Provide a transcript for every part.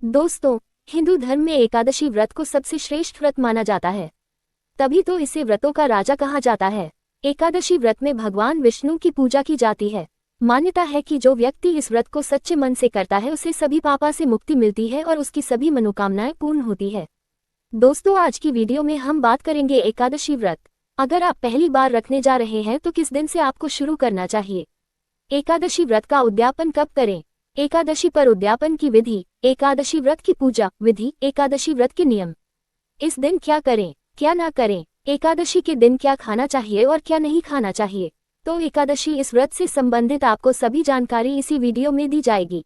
दोस्तों, हिंदू धर्म में एकादशी व्रत को सबसे श्रेष्ठ व्रत माना जाता है। तभी तो इसे व्रतों का राजा कहा जाता है। एकादशी व्रत में भगवान विष्णु की पूजा की जाती है। मान्यता है कि जो व्यक्ति इस व्रत को सच्चे मन से करता है उसे सभी पापों से मुक्ति मिलती है और उसकी सभी मनोकामनाएं पूर्ण होती है। दोस्तों, आज की वीडियो में हम बात करेंगे एकादशी व्रत। अगर आप पहली बार रखने जा रहे हैं तो किस दिन से आपको शुरू करना चाहिए? एकादशी व्रत का उद्यापन कब करें? एकादशी पर उद्यापन की विधि, एकादशी व्रत की पूजा विधि, एकादशी व्रत के नियम। इस दिन क्या करें, क्या ना करें, एकादशी के दिन क्या खाना चाहिए और क्या नहीं खाना चाहिए। तो एकादशी इस व्रत से संबंधित आपको सभी जानकारी इसी वीडियो में दी जाएगी।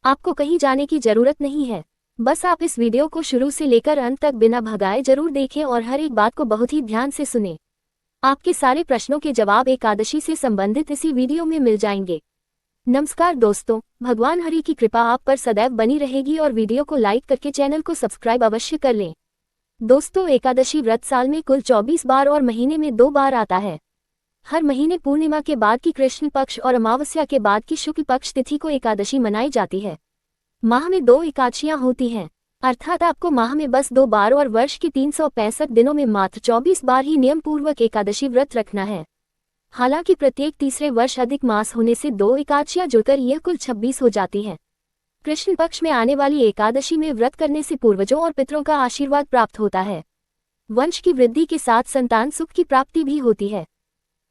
आपको कहीं जाने की जरूरत नहीं है, बस आप इस वीडियो को शुरू से लेकर अंत तक बिना भगाए जरूर देखें और हर एक बात को बहुत ही ध्यान से सुनें। आपके सारे प्रश्नों के जवाब एकादशी से संबंधित इसी वीडियो में मिल जाएंगे। नमस्कार दोस्तों, भगवान हरि की कृपा आप पर सदैव बनी रहेगी और वीडियो को लाइक करके चैनल को सब्सक्राइब अवश्य कर लें। दोस्तों, एकादशी व्रत साल में कुल 24 बार और महीने में 2 बार आता है। हर महीने पूर्णिमा के बाद की कृष्ण पक्ष और अमावस्या के बाद की शुक्ल पक्ष तिथि को एकादशी मनाई जाती है। माह में 2 एकादशियां होती हैं, अर्थात आपको माह में बस 2 बार और वर्ष के 365 दिनों में मात्र 24 बार ही नियम पूर्वक एकादशी व्रत रखना है। हालांकि प्रत्येक तीसरे वर्ष अधिक मास होने से 2 एकादशियां जुड़कर यह कुल 26 हो जाती हैं। कृष्ण पक्ष में आने वाली एकादशी में व्रत करने से पूर्वजों और पितरों का आशीर्वाद प्राप्त होता है। वंश की वृद्धि के साथ संतान सुख की प्राप्ति भी होती है।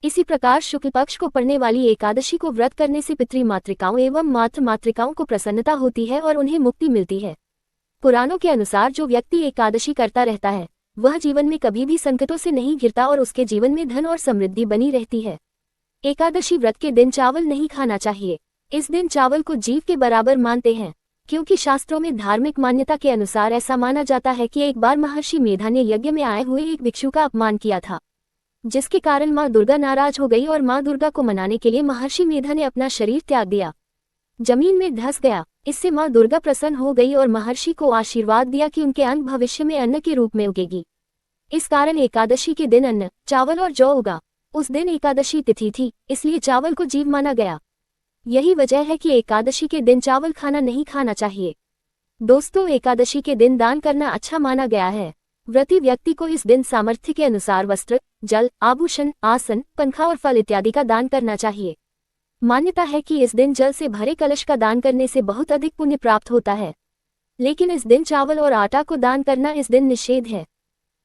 इसी प्रकार शुक्ल पक्ष को पड़ने वाली एकादशी को व्रत करने से पितृ मातृकाओं एवं मातृ मातृकाओं को प्रसन्नता होती है और उन्हें मुक्ति मिलती है। पुराणों के अनुसार जो व्यक्ति एकादशी करता रहता है वह जीवन में कभी भी संकटों से नहीं घिरता और उसके जीवन में धन और समृद्धि बनी रहती है। एकादशी व्रत के दिन चावल नहीं खाना चाहिए। इस दिन चावल को जीव के बराबर मानते हैं, क्योंकि शास्त्रों में धार्मिक मान्यता के अनुसार ऐसा माना जाता है कि एक बार महर्षि मेधा ने यज्ञ में आए हुए एक भिक्षु का अपमान किया था, जिसके कारण माँ दुर्गा नाराज हो गई और माँ दुर्गा को मनाने के लिए महर्षि मेधा ने अपना शरीर त्याग दिया, जमीन में धंस गया। इससे माँ दुर्गा प्रसन्न हो गई और महर्षि को आशीर्वाद दिया कि उनके अन्न भविष्य में अन्न के रूप में उगेगी। इस कारण एकादशी के दिन अन्न, चावल और जौ उगा। उस दिन एकादशी तिथि थी, इसलिए चावल को जीव माना गया। यही वजह है कि एकादशी के दिन चावल खाना नहीं खाना चाहिए। दोस्तों, एकादशी के दिन दान करना अच्छा माना गया है। व्रती व्यक्ति को इस दिन सामर्थ्य के अनुसार वस्त्र, जल, आभूषण, आसन, पंखा और फल इत्यादि का दान करना चाहिए। मान्यता है कि इस दिन जल से भरे कलश का दान करने से बहुत अधिक पुण्य प्राप्त होता है। लेकिन इस दिन चावल और आटा को दान करना इस दिन निषेध है।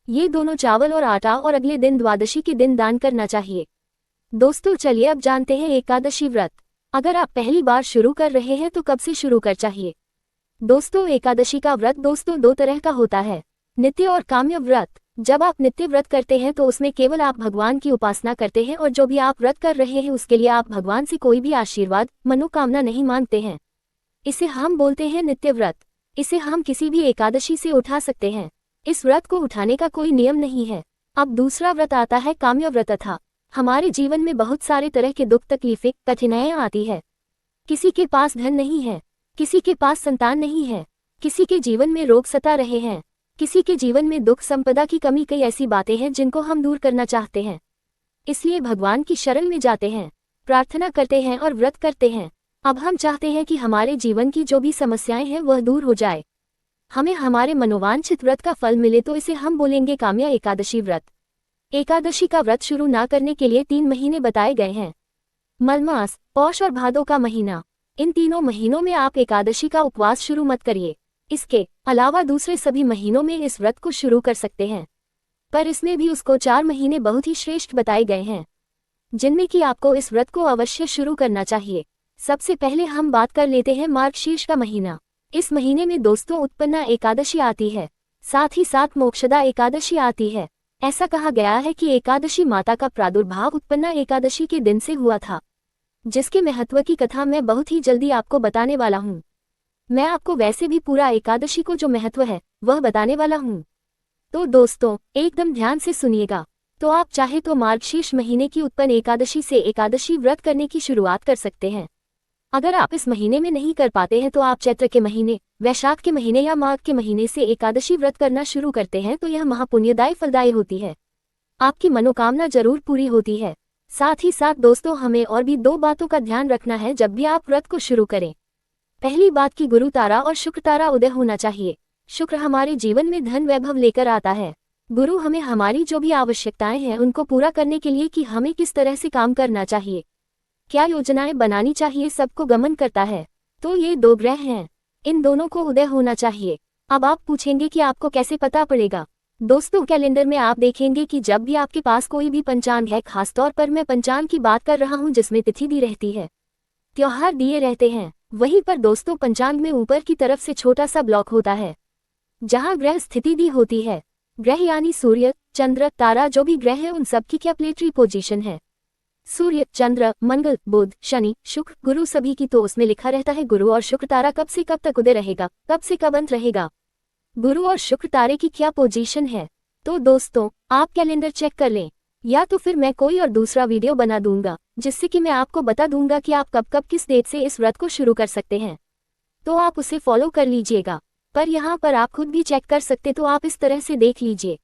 ये दोनों चावल और आटा और अगले दिन द्वादशी के दिन दान करना चाहिए। दोस्तों, चलिए अब जानते हैं एकादशी व्रत। अगर आप पहली बार शुरू कर रहे हैं तो कब से शुरू कर चाहिए? दोस्तों, एकादशी का व्रत 2 तरह का होता है, नित्य और काम्य व्रत। जब आप नित्य व्रत करते हैं तो उसमें केवल आप भगवान की उपासना करते हैं और जो भी आप व्रत कर रहे हैं उसके लिए आप भगवान से कोई भी आशीर्वाद, मनोकामना नहीं मांगते हैं। इसे हम बोलते हैं नित्य व्रत। इसे हम किसी भी एकादशी से उठा सकते हैं। इस व्रत को उठाने का कोई नियम नहीं है। अब दूसरा व्रत आता है काम्य व्रत। था हमारे जीवन में बहुत सारे तरह के दुख, तकलीफें, कठिनाइयां आती है। किसी के पास धन नहीं है, किसी के पास संतान नहीं है, किसी के जीवन में रोग सता रहे हैं, किसी के जीवन में दुख, संपदा की कमी, कई ऐसी बातें हैं जिनको हम दूर करना चाहते हैं। इसलिए भगवान की शरण में जाते हैं, प्रार्थना करते हैं और व्रत करते हैं। अब हम चाहते हैं कि हमारे जीवन की जो भी समस्याएं हैं वह दूर हो जाए, हमें हमारे मनोवांछित व्रत का फल मिले, तो इसे हम बोलेंगे काम्य एकादशी व्रत। एकादशी का व्रत शुरू ना करने के लिए 3 महीने बताए गए हैं: मलमास, पौष और भादो का महीना। इन तीनों महीनों में आप एकादशी का उपवास शुरू मत करिए। इसके अलावा दूसरे सभी महीनों में इस व्रत को शुरू कर सकते हैं, पर इसमें भी उसको 4 महीने बहुत ही श्रेष्ठ बताए गए हैं, जिनमें कि आपको इस व्रत को अवश्य शुरू करना चाहिए। सबसे पहले हम बात कर लेते हैं मार्गशीर्ष का महीना। इस महीने में दोस्तों उत्पन्ना एकादशी आती है, साथ ही साथ मोक्षदा एकादशी आती है। ऐसा कहा गया है कि एकादशी माता का प्रादुर्भाव उत्पन्ना एकादशी के दिन से हुआ था, जिसके महत्व की कथा मैं बहुत ही जल्दी आपको बताने वाला हूँ। मैं आपको वैसे भी पूरा एकादशी को जो महत्व है वह बताने वाला हूँ। तो दोस्तों, एकदम ध्यान से सुनिएगा। तो आप चाहे तो मार्गशीर्ष महीने की उत्पन्न एकादशी से एकादशी व्रत करने की शुरुआत कर सकते हैं। अगर आप इस महीने में नहीं कर पाते हैं तो आप चैत्र के महीने, वैशाख के महीने या माघ के महीने से एकादशी व्रत करना शुरू करते हैं तो यह महापुण्यदायी फलदायी होती है। आपकी मनोकामना जरूर पूरी होती है। साथ ही साथ दोस्तों, हमें और भी 2 बातों का ध्यान रखना है जब भी आप व्रत को शुरू करें। पहली बात कि गुरु तारा और शुक्र तारा उदय होना चाहिए। शुक्र हमारे जीवन में धन वैभव लेकर आता है। गुरु हमें हमारी जो भी आवश्यकताएं हैं उनको पूरा करने के लिए कि हमें किस तरह से काम करना चाहिए, क्या योजनाएं बनानी चाहिए, सबको गमन करता है। तो ये दो ग्रह हैं, इन दोनों को उदय होना चाहिए। अब आप पूछेंगे कि आपको कैसे पता पड़ेगा। दोस्तों, कैलेंडर में आप देखेंगे कि जब भी आपके पास कोई भी पंचांग है, खासतौर पर मैं पंचांग की बात कर रहा हूँ जिसमें तिथि दी रहती है, त्योहार दिए रहते हैं, वहीं पर दोस्तों पंचांग में ऊपर की तरफ से छोटा सा ब्लॉक होता है जहां ग्रह स्थिति दी होती है। ग्रह यानी सूर्य, चंद्र, तारा, जो भी ग्रह है उन सबकी क्या प्लेटरी पोजीशन है। सूर्य, चंद्र, मंगल, बुध, शनि, शुक्र, गुरु सभी की, तो उसमें लिखा रहता है गुरु और शुक्र तारा कब से कब तक उदय रहेगा, कब से कब अंत रहेगा, गुरु और शुक्र तारे की क्या पोजीशन है। तो दोस्तों, आप कैलेंडर चेक कर लें, या तो फिर मैं कोई और दूसरा वीडियो बना दूंगा जिससे कि मैं आपको बता दूंगा कि आप कब कब किस डेट से इस व्रत को शुरू कर सकते हैं, तो आप उसे फॉलो कर लीजिएगा। पर यहाँ पर आप खुद भी चेक कर सकते, तो आप इस तरह से देख लीजिए।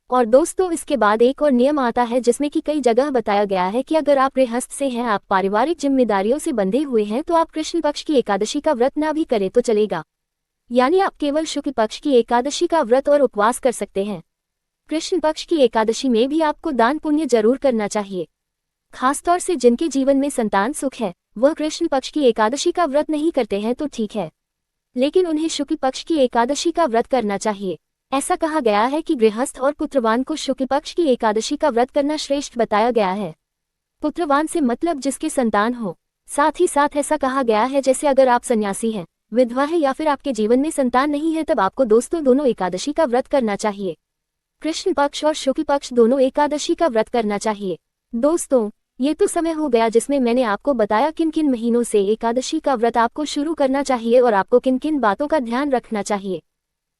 और दोस्तों, इसके बाद एक और नियम आता है जिसमें कि कई जगह बताया गया है कि अगर आप गृहस्थ से हैं, आप पारिवारिक जिम्मेदारियों से बंधे हुए हैं, तो आप कृष्ण पक्ष की एकादशी का व्रत ना भी करें तो चलेगा, यानी आप केवल शुक्ल पक्ष की एकादशी का व्रत और उपवास कर सकते हैं। कृष्ण पक्ष की एकादशी में भी आपको दान पुण्य जरूर करना चाहिए। खासतौर से जिनके जीवन में संतान सुख है, वह कृष्ण पक्ष की एकादशी का व्रत नहीं करते हैं तो ठीक है, लेकिन उन्हें शुक्ल पक्ष की एकादशी का व्रत करना चाहिए। ऐसा कहा गया है कि गृहस्थ और पुत्रवान को शुक्ल पक्ष की एकादशी का व्रत करना श्रेष्ठ बताया गया है। पुत्रवान से मतलब जिसके संतान हो। साथ ही साथ ऐसा कहा गया है जैसे अगर आप सन्यासी हैं, विधवा है या फिर आपके जीवन में संतान नहीं है, तब आपको दोस्तों दोनों एकादशी का व्रत करना चाहिए। कृष्ण पक्ष और शुक्ल पक्ष दोनों एकादशी का व्रत करना चाहिए। दोस्तों, ये तो समय हो गया जिसमें मैंने आपको बताया किन किन महीनों से एकादशी का व्रत आपको शुरू करना चाहिए और आपको किन किन बातों का ध्यान रखना चाहिए।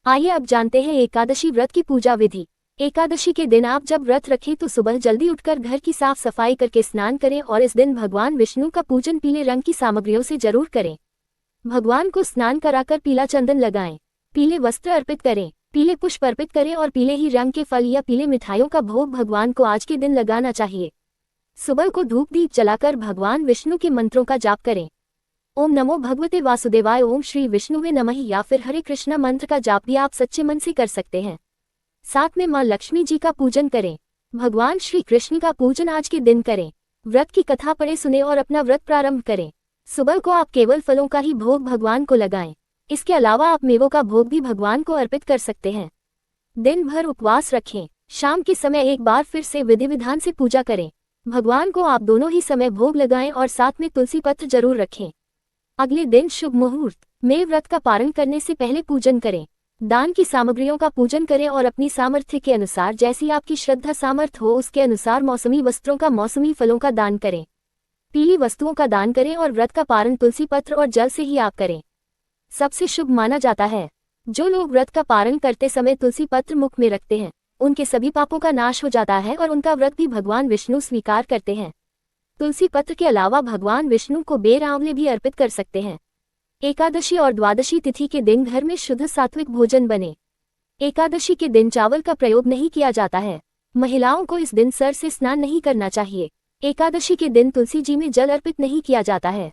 आइए अब जानते हैं एकादशी व्रत की पूजा विधि। एकादशी के दिन आप जब व्रत रखें तो सुबह जल्दी उठकर घर की साफ सफाई करके स्नान करें और इस दिन भगवान विष्णु का पूजन पीले रंग की सामग्रियों से जरूर करें। भगवान को स्नान कराकर पीला चंदन लगाएं, पीले वस्त्र अर्पित करें, पीले पुष्प अर्पित करें और पीले ही रंग के फल या पीले मिठाइयों का भोग भगवान को आज के दिन लगाना चाहिए। सुबह को धूप दीप जलाकर भगवान विष्णु के मंत्रों का जाप करें। ओम नमो भगवते वासुदेवाय, ओम श्री विष्णुवे नमः या फिर हरे कृष्णा मंत्र का जाप भी आप सच्चे मन से कर सकते हैं। साथ में मां लक्ष्मी जी का पूजन करें। भगवान श्री कृष्ण का पूजन आज के दिन करें। व्रत की कथा पढ़े सुने और अपना व्रत प्रारंभ करें। सुबह को आप केवल फलों का ही भोग भगवान को लगाएं। इसके अलावा आप मेवों का भोग भी भगवान को अर्पित कर सकते हैं। दिन भर उपवास रखें। शाम के समय एक बार फिर से विधि विधान से पूजा करें। भगवान को आप दोनों ही समय भोग लगाएं और साथ में तुलसी पत्र जरूर रखें। अगले दिन शुभ मुहूर्त में व्रत का पारण करने से पहले पूजन करें। दान की सामग्रियों का पूजन करें और अपनी सामर्थ्य के अनुसार, जैसी आपकी श्रद्धा सामर्थ्य हो उसके अनुसार मौसमी वस्त्रों का, मौसमी फलों का दान करें। पीली वस्तुओं का दान करें और व्रत का पारण तुलसी पत्र और जल से ही आप करें। सबसे शुभ माना जाता है। जो लोग व्रत का पारण करते समय तुलसी पत्र मुख में रखते हैं, उनके सभी पापों का नाश हो जाता है और उनका व्रत भी भगवान विष्णु स्वीकार करते हैं। तुलसी पत्र के अलावा भगवान विष्णु को बेर आंवले भी अर्पित कर सकते हैं। एकादशी और द्वादशी तिथि के दिन घर में शुद्ध सात्विक भोजन बने। एकादशी के दिन चावल का प्रयोग नहीं किया जाता है। महिलाओं को इस दिन सर से स्नान नहीं करना चाहिए। एकादशी के दिन तुलसी जी में जल अर्पित नहीं किया जाता है।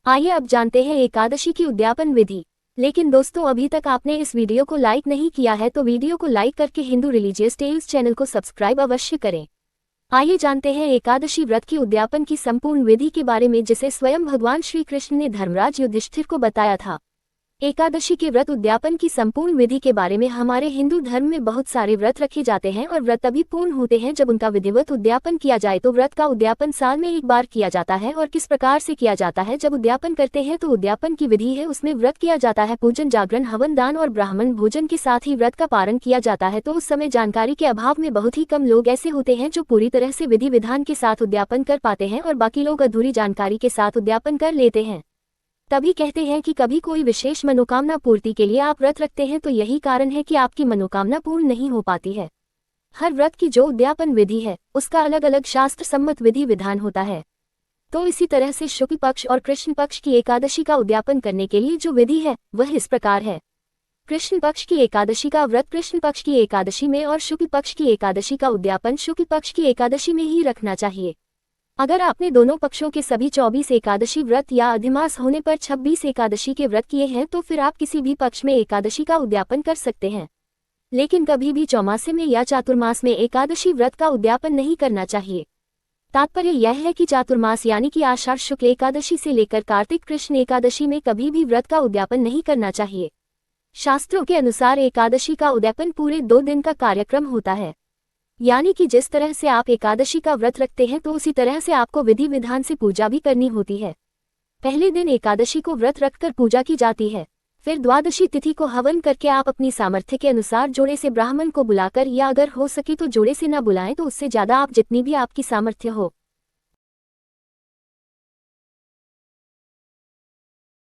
आइए अब जानते हैं एकादशी की उद्यापन विधि। लेकिन दोस्तों, अभी तक आपने इस वीडियो को लाइक नहीं किया है तो वीडियो को लाइक करके हिंदू रिलीजियस टेल्स चैनल को सब्सक्राइब अवश्य करें। आइए जानते हैं एकादशी व्रत की उद्यापन की संपूर्ण विधि के बारे में, जिसे स्वयं भगवान श्री कृष्ण ने धर्मराज युधिष्ठिर को बताया था। एकादशी के व्रत उद्यापन की संपूर्ण विधि के बारे में हमारे हिंदू धर्म में बहुत सारे व्रत रखे जाते हैं और व्रत तभी पूर्ण होते हैं जब उनका विधिवत उद्यापन किया जाए। तो व्रत का उद्यापन साल में एक बार किया जाता है और किस प्रकार से किया जाता है। जब उद्यापन करते हैं तो उद्यापन की विधि है, उसमें व्रत किया जाता है, पूजन, जागरण, हवन, दान और ब्राह्मण भोजन के साथ ही व्रत का पारण किया जाता है। तो उस समय जानकारी के अभाव में बहुत ही कम लोग ऐसे होते हैं जो पूरी तरह से विधि विधान के साथ उद्यापन कर पाते हैं और बाकी लोग अधूरी जानकारी के साथ उद्यापन कर लेते हैं। तभी कहते हैं कि कभी कोई विशेष मनोकामना पूर्ति के लिए आप व्रत रखते हैं तो यही कारण है कि आपकी मनोकामना पूर्ण नहीं हो पाती है। हर व्रत की जो उद्यापन विधि है उसका अलग अलग शास्त्र सम्मत विधि विधान होता है। तो इसी तरह से शुक्ल पक्ष और कृष्ण पक्ष की एकादशी का उद्यापन करने के लिए जो विधि है वह इस प्रकार है। कृष्ण पक्ष की एकादशी का व्रत कृष्ण पक्ष की एकादशी में और शुक्ल पक्ष की एकादशी का उद्यापन शुक्ल पक्ष की एकादशी में ही रखना चाहिए। अगर आपने दोनों पक्षों के सभी 24 एकादशी व्रत या अधिमास होने पर 26 एकादशी के व्रत किए हैं तो फिर आप किसी भी पक्ष में एकादशी का उद्यापन कर सकते हैं, लेकिन कभी भी चौमासे में या चातुर्मास में एकादशी व्रत का उद्यापन नहीं करना चाहिए। तात्पर्य यह है कि चातुर्मास यानी कि आषाढ़ शुक्ल एकादशी से लेकर कार्तिक कृष्ण एकादशी में कभी भी व्रत का उद्यापन नहीं करना चाहिए। शास्त्रों के अनुसार एकादशी का उद्यापन पूरे 2 दिन का कार्यक्रम होता है, यानी कि जिस तरह से आप एकादशी का व्रत रखते हैं तो उसी तरह से आपको विधि विधान से पूजा भी करनी होती है। पहले दिन एकादशी को व्रत रखकर पूजा की जाती है, फिर द्वादशी तिथि को हवन करके आप अपनी सामर्थ्य के अनुसार जोड़े से ब्राह्मण को बुलाकर, या अगर हो सके तो जोड़े से न बुलाएं तो उससे ज्यादा आप जितनी भी आपकी सामर्थ्य हो